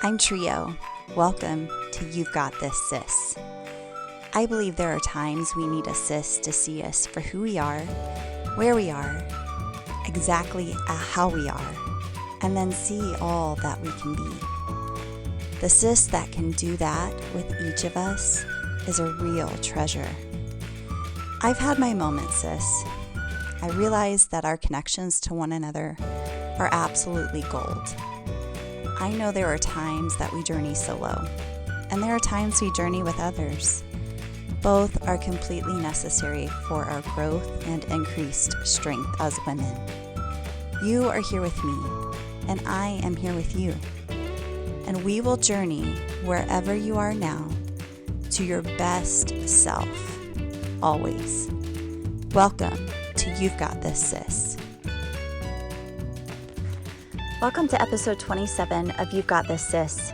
I'm Trio. Welcome to You've Got This, Sis. I believe there are times we need a sis to see us for who we are, where we are, exactly how we are, and then see all that we can be. The sis that can do that with each of us is a real treasure. I've had my moments, sis. I realize that our connections to one another are absolutely gold. I know there are times that we journey solo, and there are times we journey with others. Both are completely necessary for our growth and increased strength as women. You are here with me, and I am here with you. And we will journey wherever you are now to your best self, always. Welcome to You've Got This, Sis. Welcome to episode 27 of You've Got This, Sis.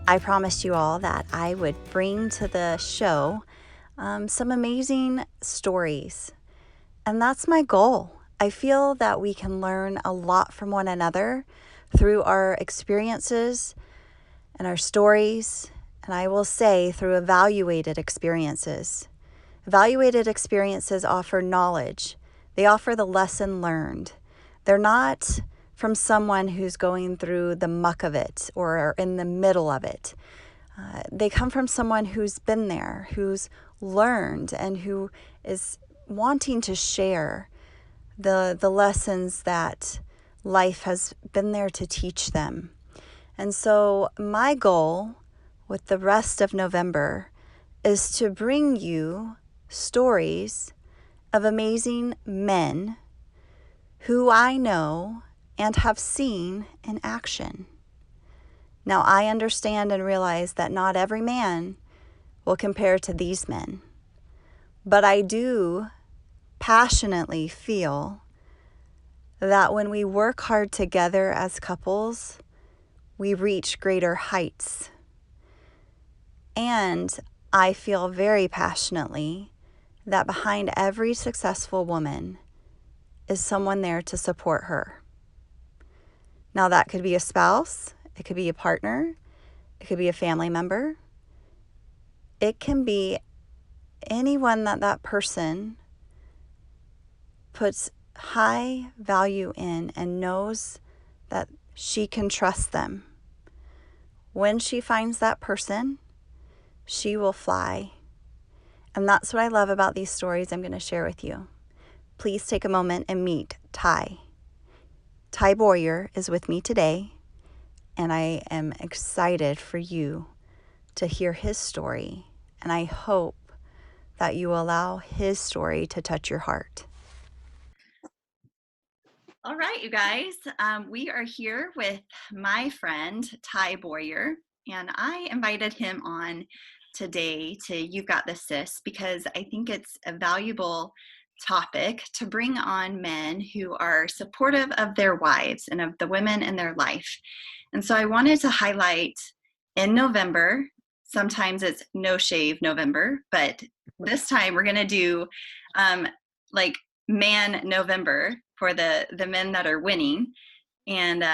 I promised you all that I would bring to the show some amazing stories, and that's my goal. I feel that we can learn a lot from one another through our experiences and our stories, and I will say through evaluated experiences. Evaluated experiences offer knowledge. They offer the lesson learned. They're not from someone who's going through the muck of it or are in the middle of it. They come from someone who's been there, who's learned, and who is wanting to share the lessons that life has been there to teach them. And so my goal with the rest of November is to bring you stories of amazing men who I know and have seen in action. Now, I understand and realize that not every man will compare to these men, but I do passionately feel that when we work hard together as couples, we reach greater heights. And I feel very passionately that behind every successful woman is someone there to support her. Now, that could be a spouse, it could be a partner, it could be a family member. It can be anyone that person puts high value in and knows that she can trust them. When she finds that person, she will fly. And that's what I love about these stories I'm going to share with you. Please take a moment and meet Ty. Ty Boyer is with me today, and I am excited for you to hear his story, and I hope that you allow his story to touch your heart. All right, you guys, we are here with my friend, Ty Boyer, and I invited him on today to You've Got This, Sis, because I think it's a valuable topic to bring on men who are supportive of their wives and of the women in their life. And so I wanted to highlight in November, sometimes it's no shave November, but this time we're going to do like Man November for the men that are winning, and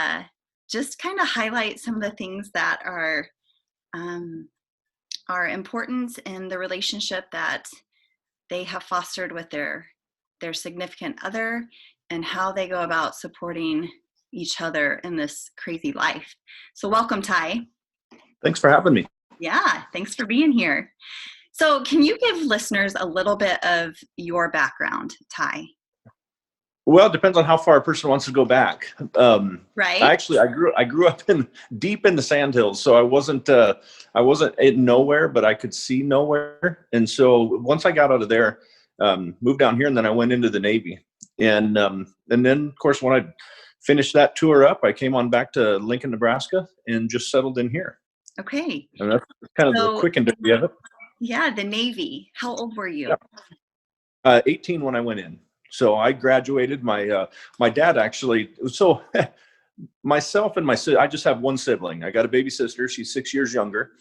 just kind of highlight some of the things that are important in the relationship that they have fostered with their significant other, and how they go about supporting each other in this crazy life. So welcome, Ty. Thanks for having me. Yeah, thanks for being here. So can you give listeners a little bit of your background, Ty? Well, it depends on how far a person wants to go back. Right. Actually, I grew up deep in the sandhills, so I wasn't in nowhere, but I could see nowhere. And so once I got out of there, moved down here, and then I went into the Navy. And then, of course, when I finished that tour up, I came on back to Lincoln, Nebraska, and just settled in here. Okay. And that's kind of the quick and dirty of it. Yeah, the Navy. How old were you? 18 when I went in. So I graduated. My dad actually. So myself and I just have one sibling. I got a baby sister. She's 6 years younger,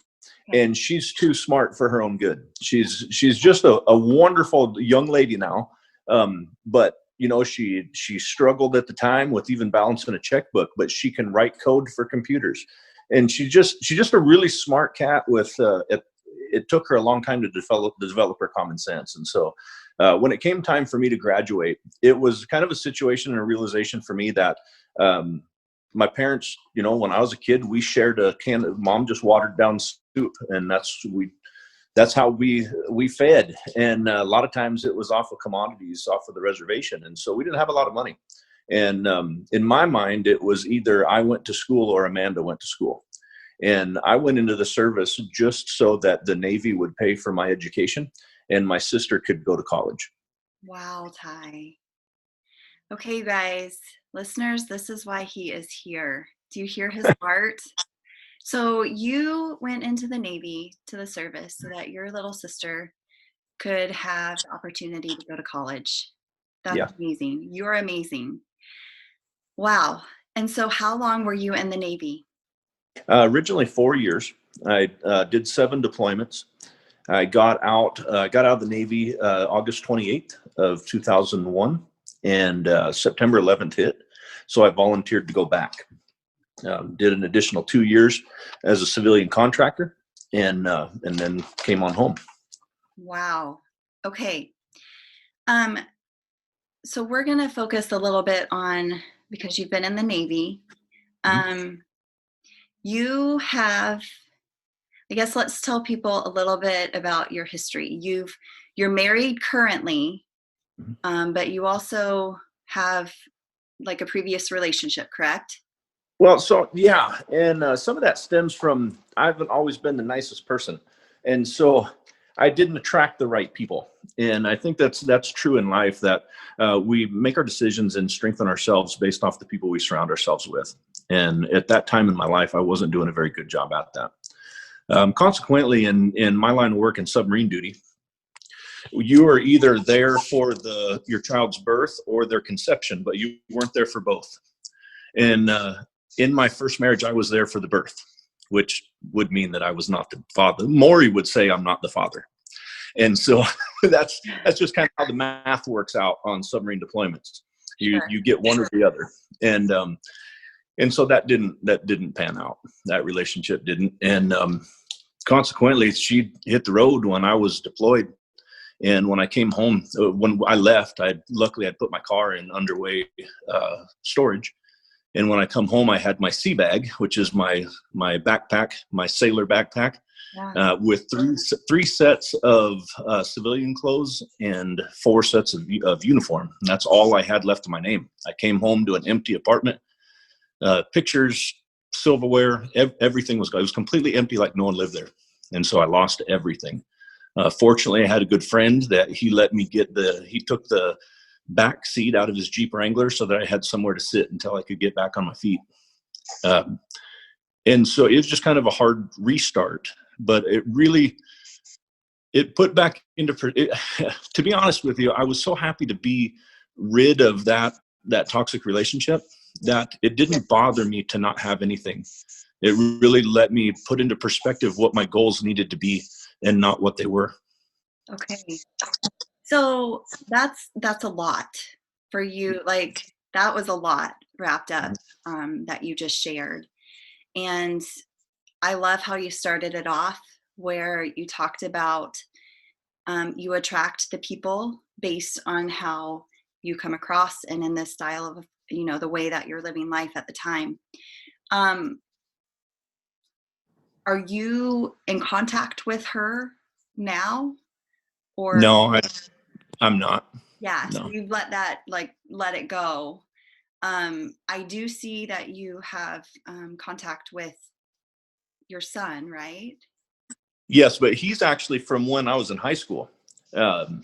and she's too smart for her own good. She's just a wonderful young lady now. But you know, she struggled at the time with even balancing a checkbook. But she can write code for computers. and she's just a really smart cat with it took her a long time to develop her common sense. And so when it came time for me to graduate, it was kind of a situation and a realization for me that my parents, when I was a kid, we shared a can of mom just watered down soup, and that's how we fed. And a lot of times it was off of commodities off of the reservation. And so we didn't have a lot of money. And in my mind, it was either I went to school or Amanda went to school. And I went into the service just so that the Navy would pay for my education and my sister could go to college. Wow, Ty. Okay, you guys, listeners, this is why he is here. Do you hear his heart? So you went into the Navy, to the service, so that your little sister could have the opportunity to go to college. That's Yeah. amazing. You're amazing. Wow. And so how long were you in the Navy? Originally 4 years. I did 7 deployments. I got out of the Navy August 28th of 2001, and September 11th hit. So I volunteered to go back. Did an additional 2 years as a civilian contractor, and then came on home. Wow. Okay. So we're going to focus a little bit on, because you've been in the Navy. You have, I guess let's tell people a little bit about your history. You're married currently, but you also have like a previous relationship, correct? Well, so yeah, and some of that stems from I haven't always been the nicest person, and so I didn't attract the right people. And I think that's true in life, that we make our decisions and strengthen ourselves based off the people we surround ourselves with. And at that time in my life, I wasn't doing a very good job at that. Consequently, in my line of work in submarine duty, you are either there for your child's birth or their conception, but you weren't there for both. And in my first marriage, I was there for the birth, which would mean that I was not the father. Maury would say I'm not the father. And so that's just kind of how the math works out on submarine deployments. You get one or the other. And so that didn't pan out. That relationship didn't. And consequently, she hit the road when I was deployed. And when I came home, when I left, luckily I'd put my car in underway storage. And when I come home, I had my sea bag, which is my backpack, my sailor backpack, with three sets of civilian clothes and 4 sets of uniform. And that's all I had left to my name. I came home to an empty apartment, pictures, silverware, everything was gone. It was completely empty, like no one lived there. And so I lost everything. Fortunately, I had a good friend that he let me he took the back seat out of his Jeep Wrangler so that I had somewhere to sit until I could get back on my feet. And so it was just kind of a hard restart, but it put back into, to be honest with you, I was so happy to be rid of that toxic relationship that it didn't bother me to not have anything. It really let me put into perspective what my goals needed to be and not what they were. Okay. So that's a lot for you. Like that was a lot wrapped up that you just shared. And I love how you started it off where you talked about you attract the people based on how you come across and in this style of, the way that you're living life at the time. Are you in contact with her now? Or no, I'm not. Yeah, No. so you've let it go. I do see that you have contact with your son, right? Yes, but he's actually from when I was in high school. That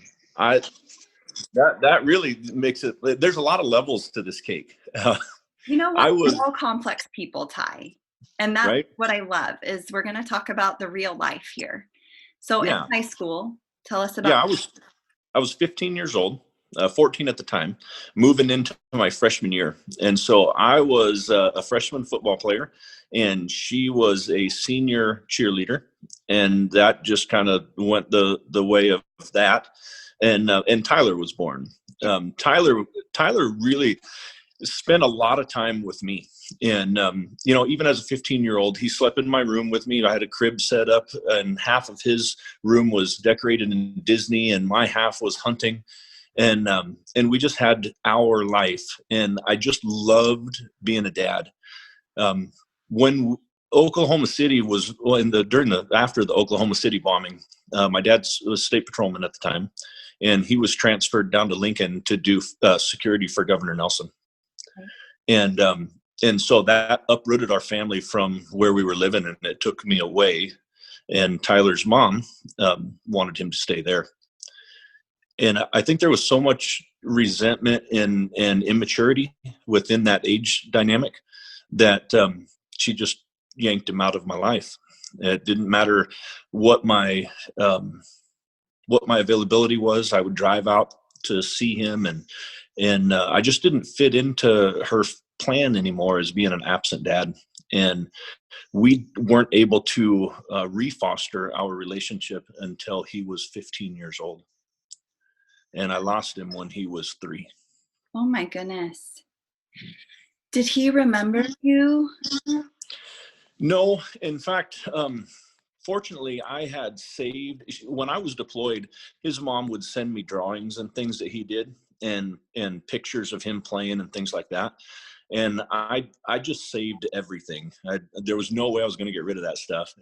really makes it. There's a lot of levels to this cake. You know what? We're all complex people, Ty, and that's right? what I love. Is we're going to talk about the real life here. So in high school, tell us about. Yeah, I was 15 years old, 14 at the time, moving into my freshman year. And so I was a freshman football player, and she was a senior cheerleader. And that just kind of went the way of that. And Tyler was born. Tyler really, spent a lot of time with me. And, even as a 15-year-old, he slept in my room with me. I had a crib set up, and half of his room was decorated in Disney and my half was hunting. And we just had our life. And I just loved being a dad. When Oklahoma City was after the Oklahoma City bombing, my dad was state patrolman at the time, and he was transferred down to Lincoln to do security for Governor Nelson. And so that uprooted our family from where we were living, and it took me away. And Tyler's mom wanted him to stay there. And I think there was so much resentment and immaturity within that age dynamic that she just yanked him out of my life. It didn't matter what my availability was. I would drive out to see him, and I just didn't fit into her plan anymore as being an absent dad. And we weren't able to refoster our relationship until he was 15 years old. And I lost him when he was 3. Oh my goodness. Did he remember you? No, in fact, fortunately, I had saved, when I was deployed, his mom would send me drawings and things that he did, and pictures of him playing and things like that. And I just saved everything. There was no way I was going to get rid of that stuff.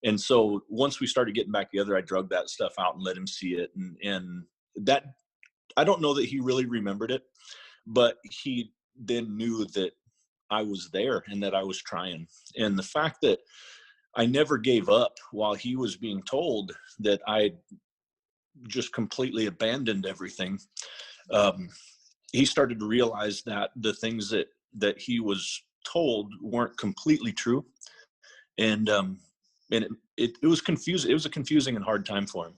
And so once we started getting back together, I drug that stuff out and let him see it. And that, I don't know that he really remembered it, but he then knew that I was there and that I was trying. And the fact that I never gave up while he was being told that I just completely abandoned everything, he started to realize that the things that he was told weren't completely true. And it was confusing. It was a confusing and hard time for him,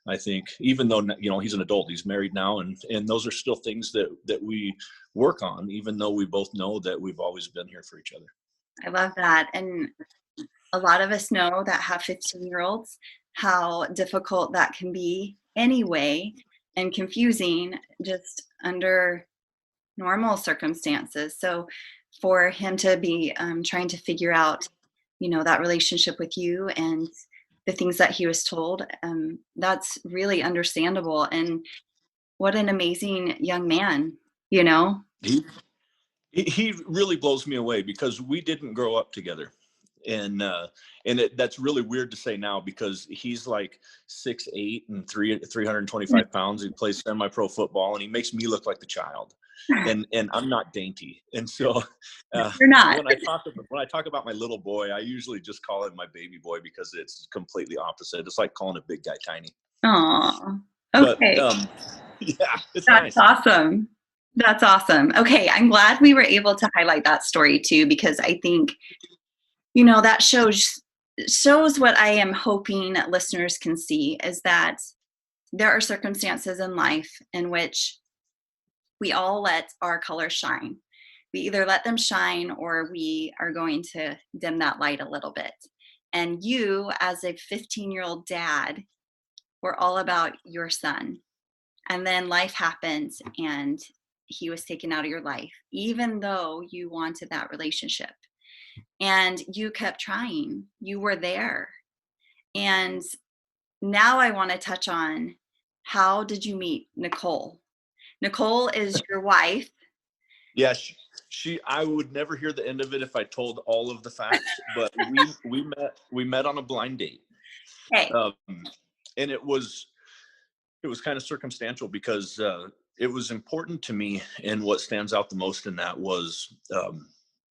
I think, even though, he's an adult, he's married now. And those are still things that we work on, even though we both know that we've always been here for each other. I love that. And a lot of us know that have 15-year-olds, how difficult that can be anyway, and confusing just under normal circumstances. So for him to be trying to figure out, that relationship with you and the things that he was told, that's really understandable. And what an amazing young man, He really blows me away, because we didn't grow up together. And that's really weird to say now, because he's like 6'8" and 325 pounds. He plays semi-pro football, and he makes me look like the child. And I'm not dainty. And so you're not. when I talk about my little boy, I usually just call him my baby boy, because it's completely opposite. It's like calling a big guy tiny. Oh, okay. But yeah, it's That's nice. awesome. That's awesome. Okay, I'm glad we were able to highlight that story too, because I think, that shows what I am hoping listeners can see, is that there are circumstances in life in which we all let our colors shine. We either let them shine, or we are going to dim that light a little bit. And you, as a 15-year-old dad, were all about your son. And then life happened, and he was taken out of your life, even though you wanted that relationship. And you kept trying. You were there. And now I want to touch on, how did you meet Nicole? Nicole is your wife. Yeah, I would never hear the end of it if I told all of the facts, but we met on a blind date. Hey. And it was kind of circumstantial, because it was important to me. And what stands out the most in that was,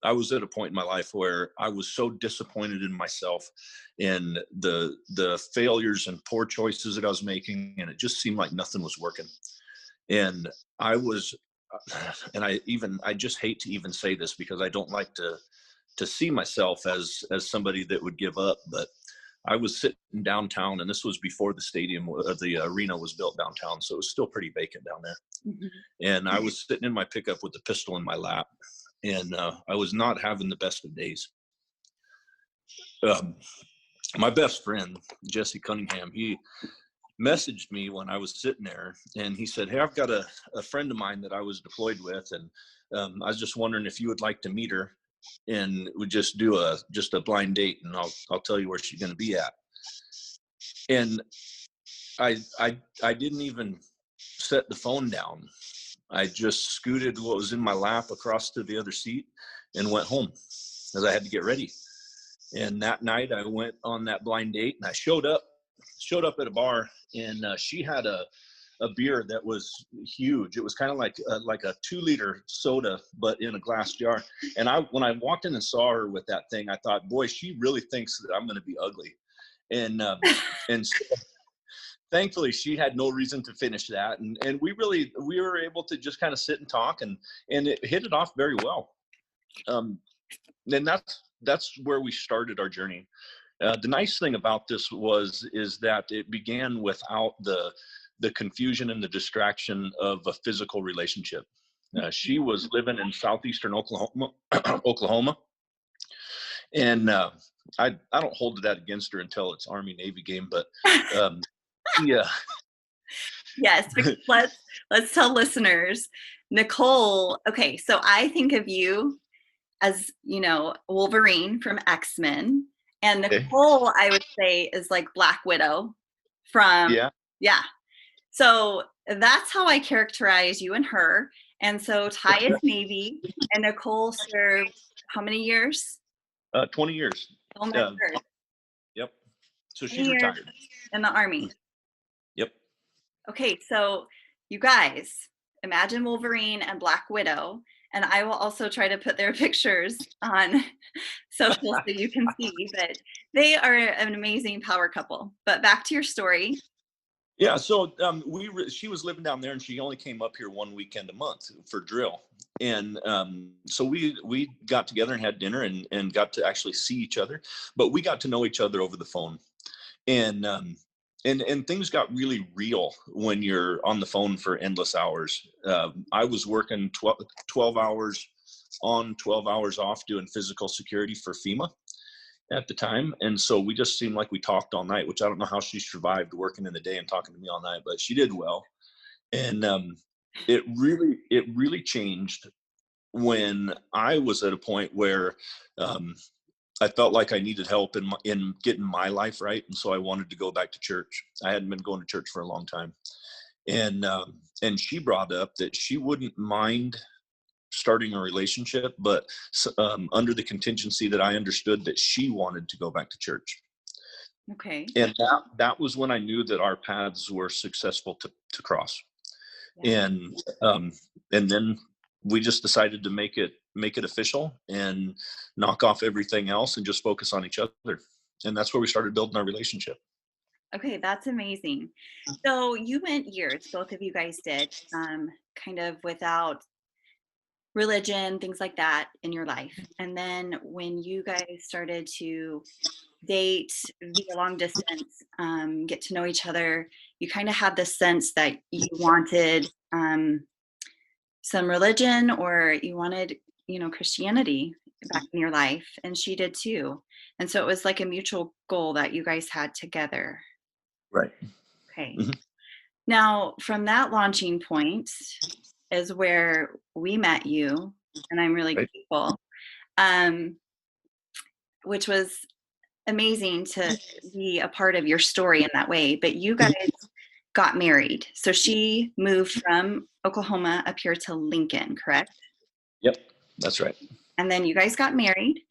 I was at a point in my life where I was so disappointed in myself and the failures and poor choices that I was making, and it just seemed like nothing was working. And I was, and I just hate to even say this, because I don't like to see myself as somebody that would give up, but I was sitting downtown, and this was before the arena was built downtown, so it was still pretty vacant down there. Mm-hmm. And I was sitting in my pickup with the pistol in my lap, and I was not having the best of days. My best friend, Jesse Cunningham, messaged me when I was sitting there, and he said, "Hey, I've got a friend of mine that I was deployed with, and I was just wondering if you would like to meet her, and we just do a blind date, and I'll tell you where she's going to be at." And I didn't even set the phone down. I just scooted what was in my lap across to the other seat and went home because I had to get ready. And that night I went on that blind date, and I showed up at a bar, and she had a beer that was huge. It was kind of like a 2-liter soda, but in a glass jar. And when I walked in and saw her with that thing, I thought, boy, she really thinks that I'm going to be ugly. And so thankfully she had no reason to finish that. And we were able to just kind of sit and talk, and it hit it off very well. And that's where we started our journey. The nice thing about this is that it began without the confusion and the distraction of a physical relationship. She was living in southeastern Oklahoma, and I don't hold that against her until it's Army Navy game, but yeah. Yes, because let's tell listeners, Nicole. Okay, so I think of you as, Wolverine from X-Men, and Nicole, I would say, is like Black Widow from, yeah. So that's how I characterize you and her. And so Ty is Navy, and Nicole served how many years? 20 years. Oh my word. Yep. So she's retired. In the Army. Yep. Okay, so you guys, imagine Wolverine and Black Widow, and I will also try to put their pictures on social so you can see, but they are an amazing power couple. But back to your story. Yeah, so she was living down there, and she only came up here one weekend a month for drill. And so we got together and had dinner and got to actually see each other, but we got to know each other over the phone. And things got really real when you're on the phone for endless hours. I was working 12 hours on, 12 hours off, doing physical security for FEMA at the time. And so we just seemed like we talked all night, which I don't know how she survived working in the day and talking to me all night, but she did well. And it really changed when I was at a point where I felt like I needed help in getting my life right. And so I wanted to go back to church. I hadn't been going to church for a long time. And she brought up that she wouldn't mind starting a relationship, but under the contingency that I understood that she wanted to go back to church. Okay. And that was when I knew that our paths were successful to cross. Yeah. And then we just decided to make it official and knock off everything else and just focus on each other. And that's where we started building our relationship. Okay, that's amazing. So you went years, both of you guys did, kind of without religion, things like that in your life. And then when you guys started to date via long distance, get to know each other, you kind of had the sense that you wanted some religion, or you wanted, Christianity back in your life, and she did too. And so it was like a mutual goal that you guys had together. Right. Okay. Mm-hmm. Now, from that launching point is where we met you, and I'm really grateful, which was amazing to be a part of your story in that way. But you guys got married. So she moved from Oklahoma up here to Lincoln, correct? Yep, that's right. And then you guys got married.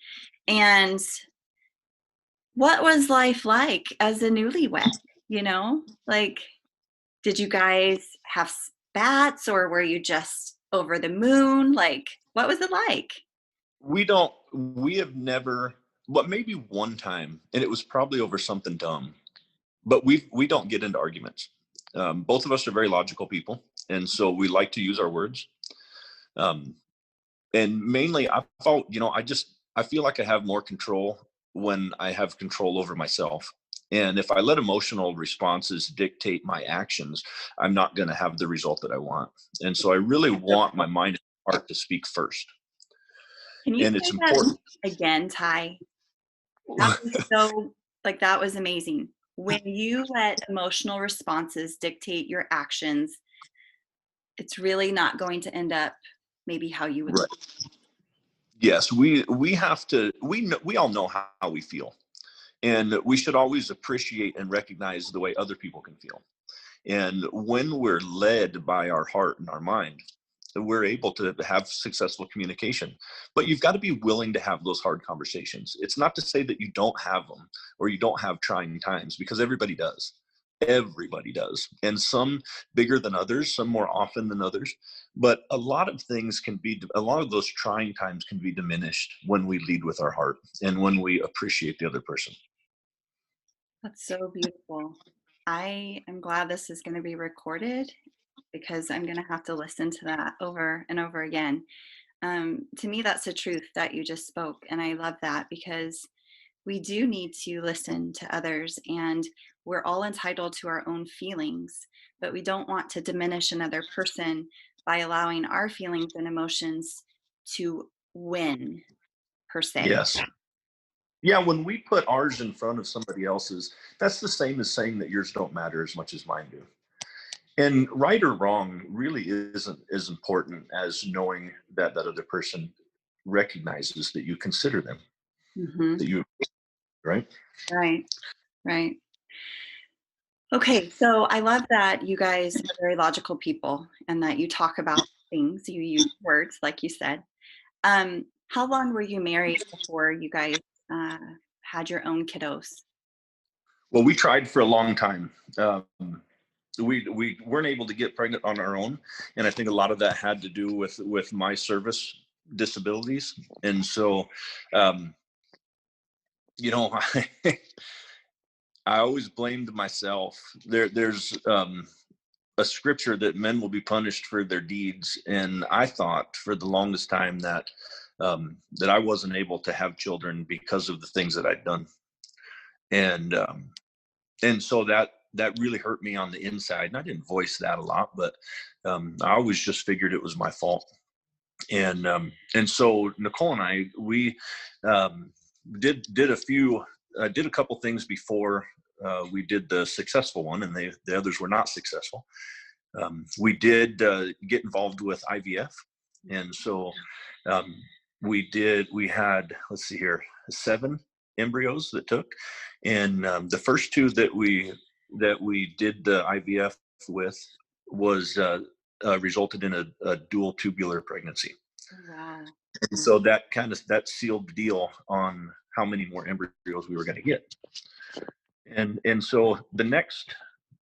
And what was life like as a newlywed? Like, did you guys have spats, or were you just over the moon? Like, what was it like? We have never, but maybe one time, and it was probably over something dumb, but we don't get into arguments. Both of us are very logical people, and so we like to use our words. And mainly I felt, I feel like I have more control when I have control over myself. And if I let emotional responses dictate my actions, I'm not going to have the result that I want. And so I really want my mind and heart to speak first. Can you say that again, Ty? That was so, that was amazing. when you let emotional responses dictate your actions, it's really not going to end up maybe how you would. Right. Yes, we have to. We all know how we feel, and we should always appreciate and recognize the way other people can feel. And when we're led by our heart and our mind, we're able to have successful communication. But you've got to be willing to have those hard conversations. It's not to say that you don't have them or you don't have trying times, because everybody does. Everybody does. And some bigger than others, some more often than others. But a lot of those trying times can be diminished when we lead with our heart and when we appreciate the other person. That's so beautiful. I am glad this is going to be recorded because I'm going to have to listen to that over and over again. To me, that's the truth that you just spoke. And I love that because we do need to listen to others, and we're all entitled to our own feelings, but we don't want to diminish another person by allowing our feelings and emotions to win, per se. Yes. Yeah, when we put ours in front of somebody else's, that's the same as saying that yours don't matter as much as mine do. And right or wrong really isn't as important as knowing that that other person recognizes that you consider them, Hmm. that you, right? Right, right. Okay, so I love that you guys are very logical people and that you talk about things, you use words, like you said. How long were you married before you guys uh, had your own kiddos? Well, we tried for a long time. We weren't able to get pregnant on our own, and I think a lot of that had to do with my service disabilities. And so, um, you know, I always blamed myself. There's a scripture that men will be punished for their deeds, and I thought for the longest time that that I wasn't able to have children because of the things that I'd done, and so that really hurt me on the inside. And I didn't voice that a lot, but I always just figured it was my fault. And so Nicole and I, we um, did a couple things before we did the successful one, and the others were not successful. We did get involved with IVF, and so um, we had, let's see here, 7 embryos that took, and the first 2 that we did the IVF with was resulted in a dual tubular pregnancy. Wow. And so that sealed the deal on how many more embryos we were going to get. And so the next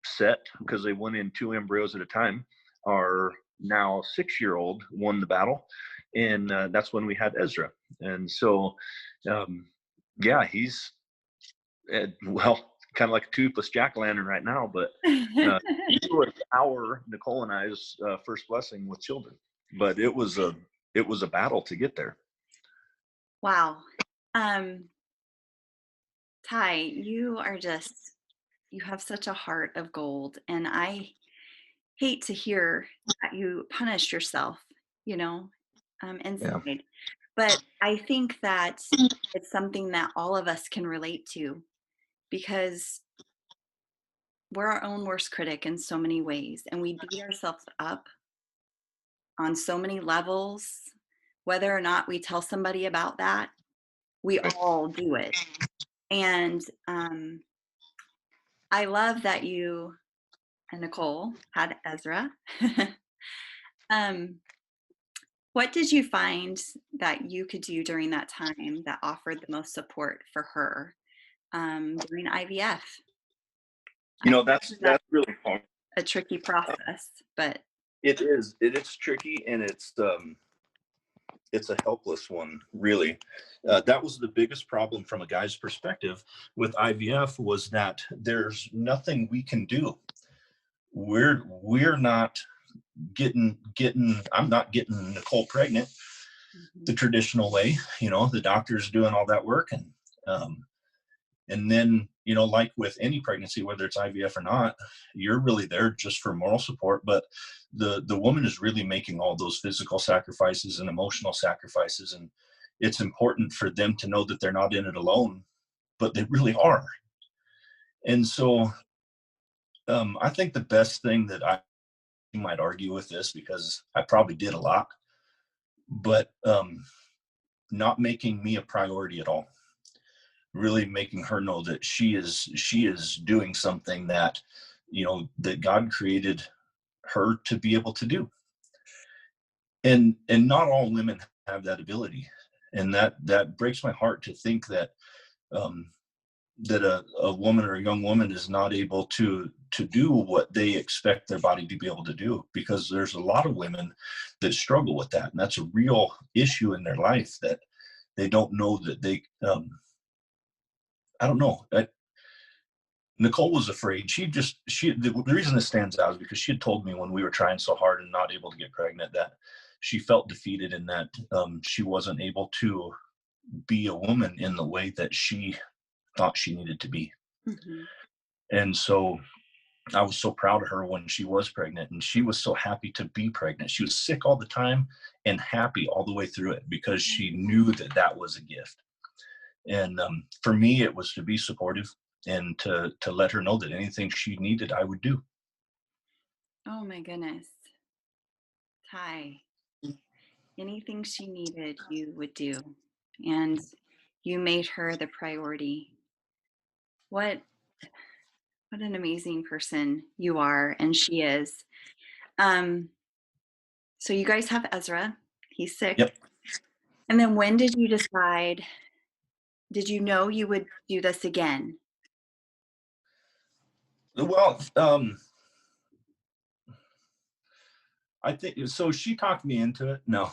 set, because they went in 2 embryos at a time, our now 6-year-old won the battle, and that's when we had Ezra. And so yeah, he's well, kind of like a toothless jack-o'-lantern right now, but he was Nicole and I's first blessing with children. But it was a battle to get there. Wow. Um, Ty, you have such a heart of gold. And I hate to hear that you punish yourself, you know, Yeah. inside. But I think that it's something that all of us can relate to because we're our own worst critic in so many ways. And we beat ourselves up on so many levels. Whether or not we tell somebody about that, we Right. all do it. And I love that you and Nicole had Ezra. um, what did you find that you could do during that time that offered the most support for her during IVF? I That's know that's really fun. a tricky process, but It is tricky, and it's a helpless one, really. That was the biggest problem from a guy's perspective with IVF, was that there's nothing we can do. We're not getting I'm not getting Nicole pregnant the traditional way. The doctor's doing all that work, and then, like with any pregnancy, whether it's IVF or not, you're really there just for moral support. But the woman is really making all those physical sacrifices and emotional sacrifices. And it's important for them to know that they're not in it alone, but they really are. And so I think the best thing that I might argue with this, because I probably did a lot, but not making me a priority at all, really making her know that she is doing something that, that God created her to be able to do. And not all women have that ability. And that breaks my heart to think that um, that a woman or a young woman is not able to do what they expect their body to be able to do, because there's a lot of women that struggle with that, and that's a real issue in their life, that they don't know that they I don't know. Nicole was afraid. The reason this stands out is because she had told me when we were trying so hard and not able to get pregnant that she felt defeated, in that she wasn't able to be a woman in the way that she thought she needed to be. Mm-hmm. And so I was so proud of her when she was pregnant, and she was so happy to be pregnant. She was sick all the time and happy all the way through it, because she knew that that was a gift. And for me, it was to be supportive and to let her know that anything she needed, I would do. Oh my goodness. Ty, anything she needed, you would do. And you made her the priority. What an amazing person you are and she is. Um, so you guys have Ezra. He's 6. Yep. And then when did you decide, did you know you would do this again? Well, I think so. She talked me into it. No,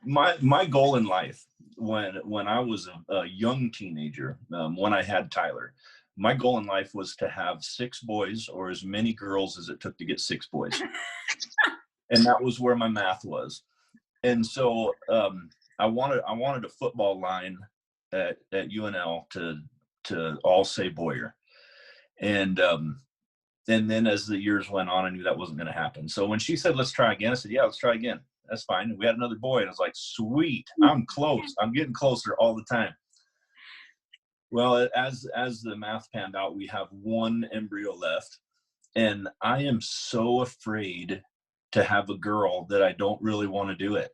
my goal in life, when I was a young teenager, when I had Tyler, my goal in life was to have 6 boys, or as many girls as it took to get 6 boys, and that was where my math was. And so I wanted a football line at UNL to all say Boyer. And then as the years went on, I knew that wasn't going to happen. So when she said, let's try again, I said, yeah, let's try again. That's fine. And we had another boy, and I was like, sweet, I'm close. I'm getting closer all the time. Well, as the math panned out, we have 1 embryo left. And I am so afraid to have a girl that I don't really want to do it.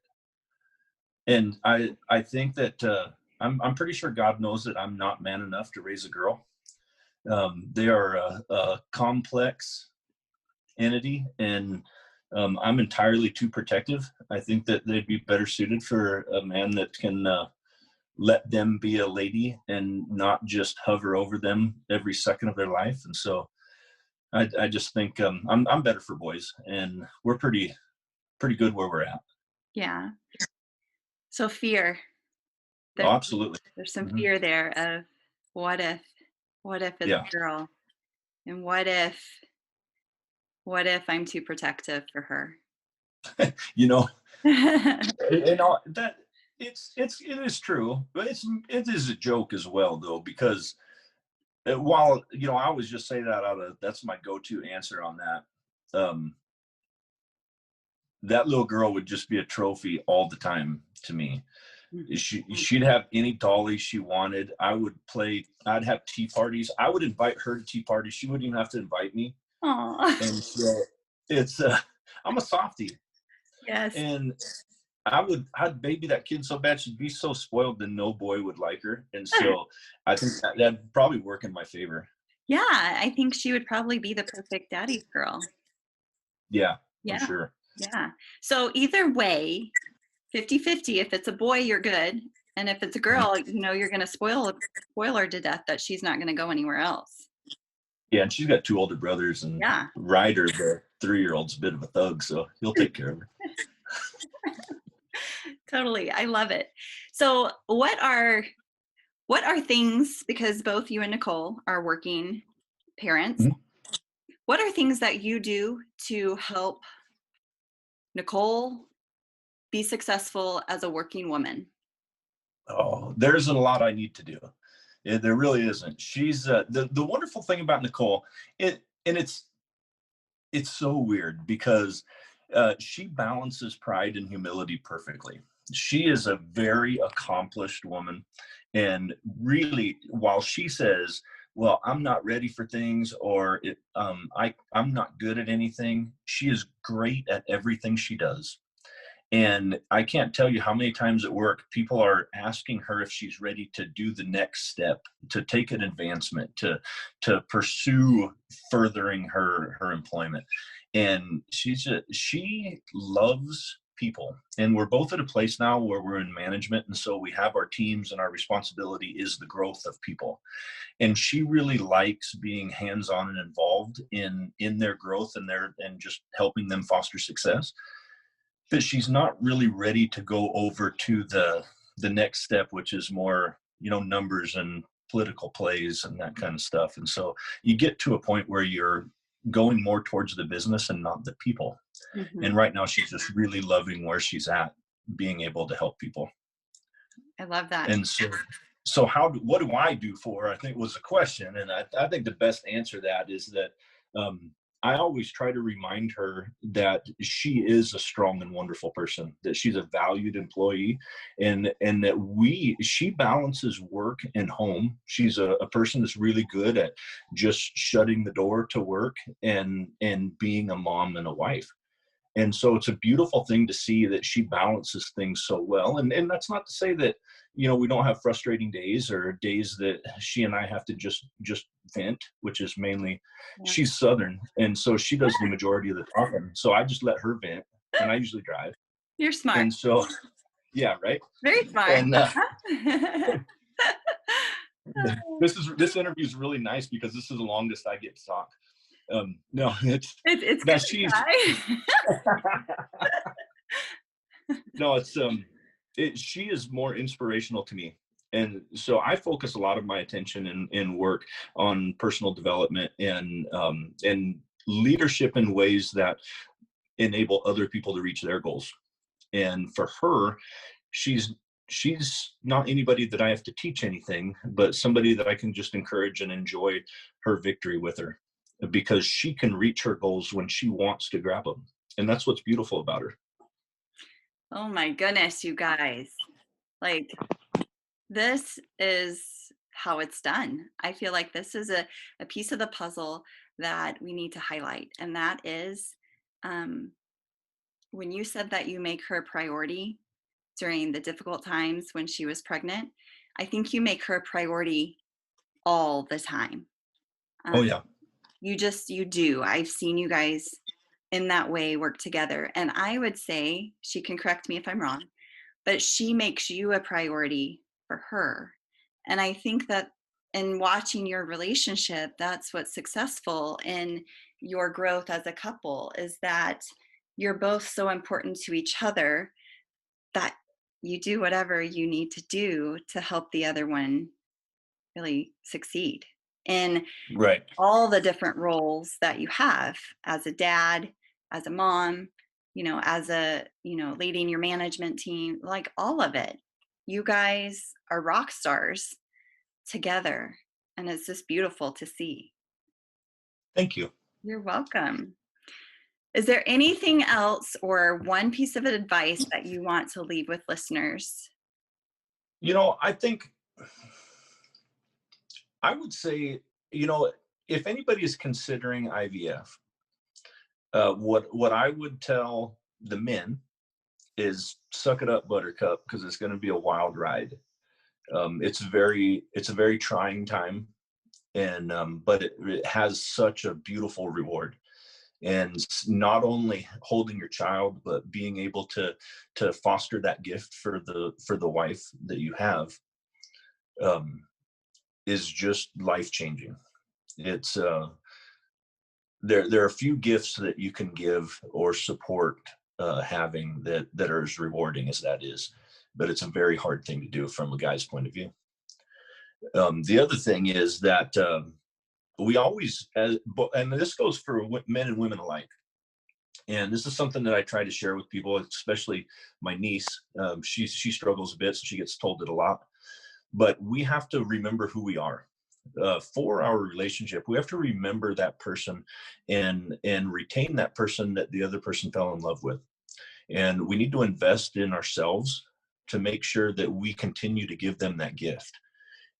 And I think that I'm pretty sure God knows that I'm not man enough to raise a girl. They are a complex entity, and I'm entirely too protective. I think that they'd be better suited for a man that can let them be a lady and not just hover over them every second of their life. And so I just think I'm better for boys, and we're pretty good where we're at. Yeah. So fear. Oh, There's, absolutely. there's some Hmm. fear there of what if, what if it's Yeah. a girl? And what if I'm too protective for her? You know, and all that, it is true, but it is a joke as well, though, because while I always just say that that's my go-to answer on that. That little girl would just be a trophy all the time to me. She'd have any dolly she wanted. I'd have tea parties. I would invite her to tea parties. She wouldn't even have to invite me. Aw. And so it's I'm a softie, Yes. and I'd baby that kid so bad, she'd be so spoiled that no boy would like her. And so I think that'd probably work in my favor. Yeah, I think she would probably be the perfect daddy's girl. Yeah, I'm Yeah, sure. yeah. So either way, 50-50. If it's a boy, you're good. And if it's a Mhm. girl, you're going to spoil her to death that she's not going to go anywhere else. Yeah, and she's got 2 older brothers, and Yeah. Ryder, the 3-year-old's a bit of a thug, so he'll take care of her. Totally. I love it. So what are things, because both you and Nicole are working parents, Mhm. what are things that you do to help Nicole be successful as a working woman? Oh, there isn't a lot I need to do. There really isn't. She's the wonderful thing about Nicole. It's so weird because she balances pride and humility perfectly. She is a very accomplished woman. And really, while she says, well, I'm not ready for things, or I'm not good at anything, she is great at everything she does. And I can't tell you how many times at work people are asking her if she's ready to do the next step, to take an advancement, to pursue furthering her employment. And she loves people. And we're both at a place now where we're in management, and so we have our teams, and our responsibility is the growth of people. And she really likes being hands-on and involved in their growth and just helping them foster success. But she's not really ready to go over to the next step, which is more, numbers and political plays and that kind of stuff. And so you get to a point where you're going more towards the business and not the people. Mm-hmm. And right now she's just really loving where she's at, being able to help people. I love that. And so what do I do for her, I think was the question. And I think the best answer to that is that I always try to remind her that she is a strong and wonderful person, that she's a valued employee, and that she balances work and home. She's a person that's really good at just shutting the door to work and being a mom and a wife. And so it's a beautiful thing to see that she balances things so well. And that's not to say that, we don't have frustrating days or days that she and I have to just vent, which is mainly, she's Southern. And so she does the majority of the talking. So I just let her vent, and I usually drive. You're smart. And so, yeah, right. Very smart. And this interview is really nice because this is the longest I get to talk. No, it's good. She's no, she is more inspirational to me. And so I focus a lot of my attention in work on personal development and leadership in ways that enable other people to reach their goals. And for her, she's not anybody that I have to teach anything, but somebody that I can just encourage and enjoy her victory with her, because she can reach her goals when she wants to grab them. And that's what's beautiful about her. Oh my goodness, you guys. Like, this is how it's done. I feel like this is a piece of the puzzle that we need to highlight. And that is when you said that you make her a priority during the difficult times when she was pregnant, I think you make her a priority all the time. Oh, yeah. You do. I've seen you guys in that way work together. And I would say, she can correct me if I'm wrong, but she makes you a priority for her. And I think that in watching your relationship, that's what's successful in your growth as a couple, is that you're both so important to each other that you do whatever you need to do to help the other one really succeed in all the different roles that you have as a dad, as a mom, as a, leading your management team, like all of it. You guys are rock stars together, and it's just beautiful to see. Thank you. You're welcome. Is there anything else or one piece of advice that you want to leave with listeners? I think I would say, if anybody is considering IVF, what I would tell the men is suck it up, buttercup, because it's going to be a wild ride. It's a very trying time, and but it has such a beautiful reward. And not only holding your child, but being able to foster that gift for the wife that you have is just life-changing. It's there are a few gifts that you can give or support having that are as rewarding as that is, but it's a very hard thing to do from a guy's point of view. The other thing is that we always, and this goes for men and women alike, and this is something that I try to share with people, especially my niece. She struggles a bit, so she gets told it a lot. But we have to remember who we are. For our relationship, we have to remember that person and retain that person that the other person fell in love with. And we need to invest in ourselves to make sure that we continue to give them that gift.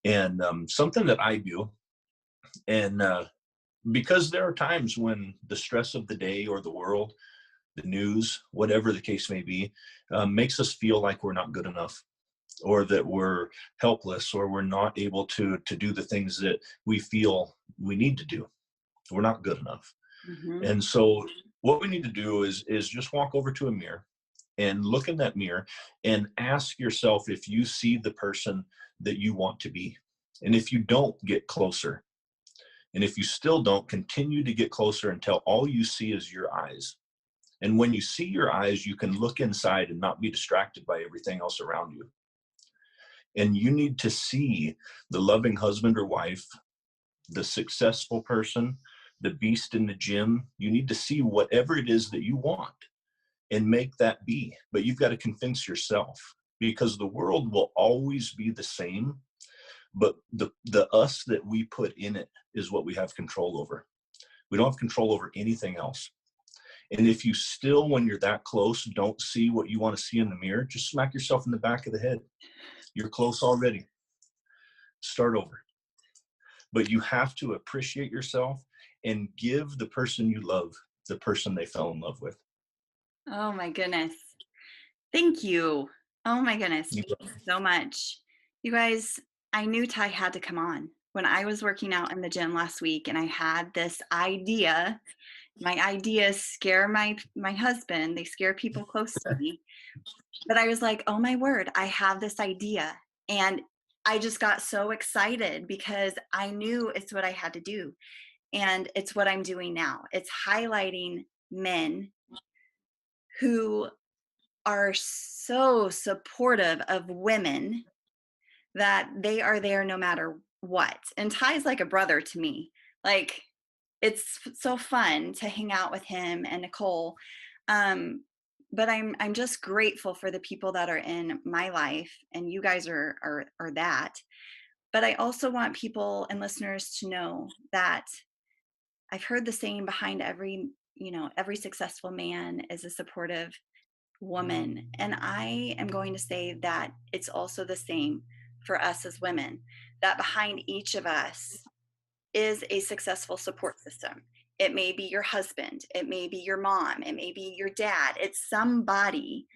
And something that I do, and because there are times when the stress of the day or the world, the news, whatever the case may be, makes us feel like we're not good enough, or that we're helpless, or we're not able to do the things that we feel we need to do. We're not good enough. Mm-hmm. And so what we need to do is just walk over to a mirror and look in that mirror and ask yourself if you see the person that you want to be. And if you don't, get closer. And if you still don't, continue to get closer until all you see is your eyes. And when you see your eyes, you can look inside and not be distracted by everything else around you. And you need to see the loving husband or wife, the successful person, the beast in the gym. You need to see whatever it is that you want and make that be. But you've got to convince yourself, because the world will always be the same. But the us that we put in it is what we have control over. We don't have control over anything else. And if you still, when you're that close, don't see what you want to see in the mirror, just smack yourself in the back of the head. You're close already. Start over. But you have to appreciate yourself and give the person you love the person they fell in love with. Oh my goodness. Thank you. Oh my goodness. You Thank you so much. You guys, I knew Ty had to come on. When I was working out in the gym last week and I had this idea, my ideas scare my husband, they scare people close to me. But I was like, oh my word, I have this idea. And I just got so excited because I knew it's what I had to do. And it's what I'm doing now. It's highlighting men who are so supportive of women that they are there no matter what. And Ty's like a brother to me. Like, it's so fun to hang out with him and Nicole. But I'm just grateful for the people that are in my life, and you guys are that. But I also want people and listeners to know that I've heard the saying behind every successful man is a supportive woman. And I am going to say that it's also the same for us as women, that behind each of us is a successful support system. It may be your husband, it may be your mom, it may be your dad. It's somebody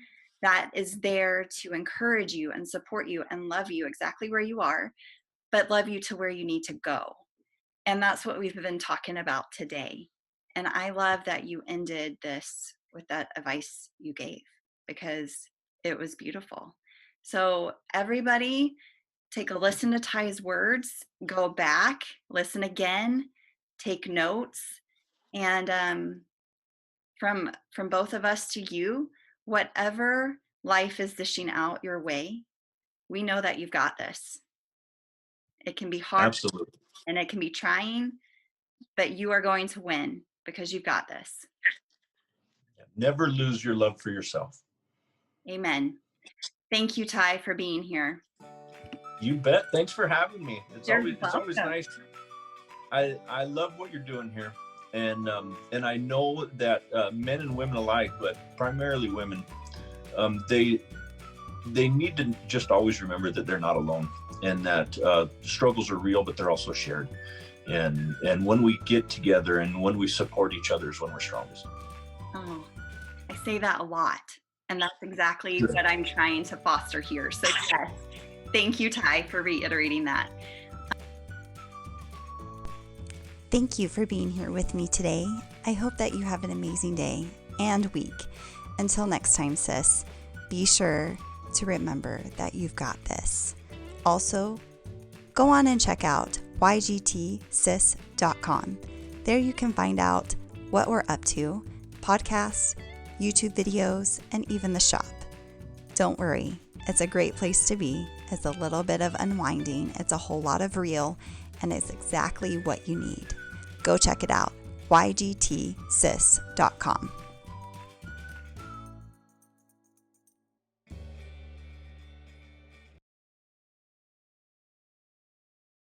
that is there to encourage you and support you and love you exactly where you are, but love you to where you need to go. And that's what we've been talking about today. And I love that you ended this with that advice you gave, because it was beautiful. So everybody, take a listen to Ty's words, go back, listen again, take notes. And from both of us to you, whatever life is dishing out your way, we know that you've got this. It can be hard. Absolutely. And it can be trying, but you are going to win because you've got this. Never lose your love for yourself. Amen. Thank you, Ty, for being here. You bet. Thanks for having me. It's You're always welcome. nice. I love what you're doing here, and I know that men and women alike, but primarily women, they need to just always remember that they're not alone, and that struggles are real, but they're also shared. And when we get together and when we support each other is when we're strongest. Oh, I say that a lot, and that's exactly what I'm trying to foster here. So yes, thank you, Ty, for reiterating that. Thank you for being here with me today. I hope that you have an amazing day and week. Until next time, sis, be sure to remember that you've got this. Also, go on and check out ygtsis.com. There you can find out what we're up to, podcasts, YouTube videos, and even the shop. Don't worry, it's a great place to be. It's a little bit of unwinding. It's a whole lot of real, and it's exactly what you need. Go check it out, ygtsis.com.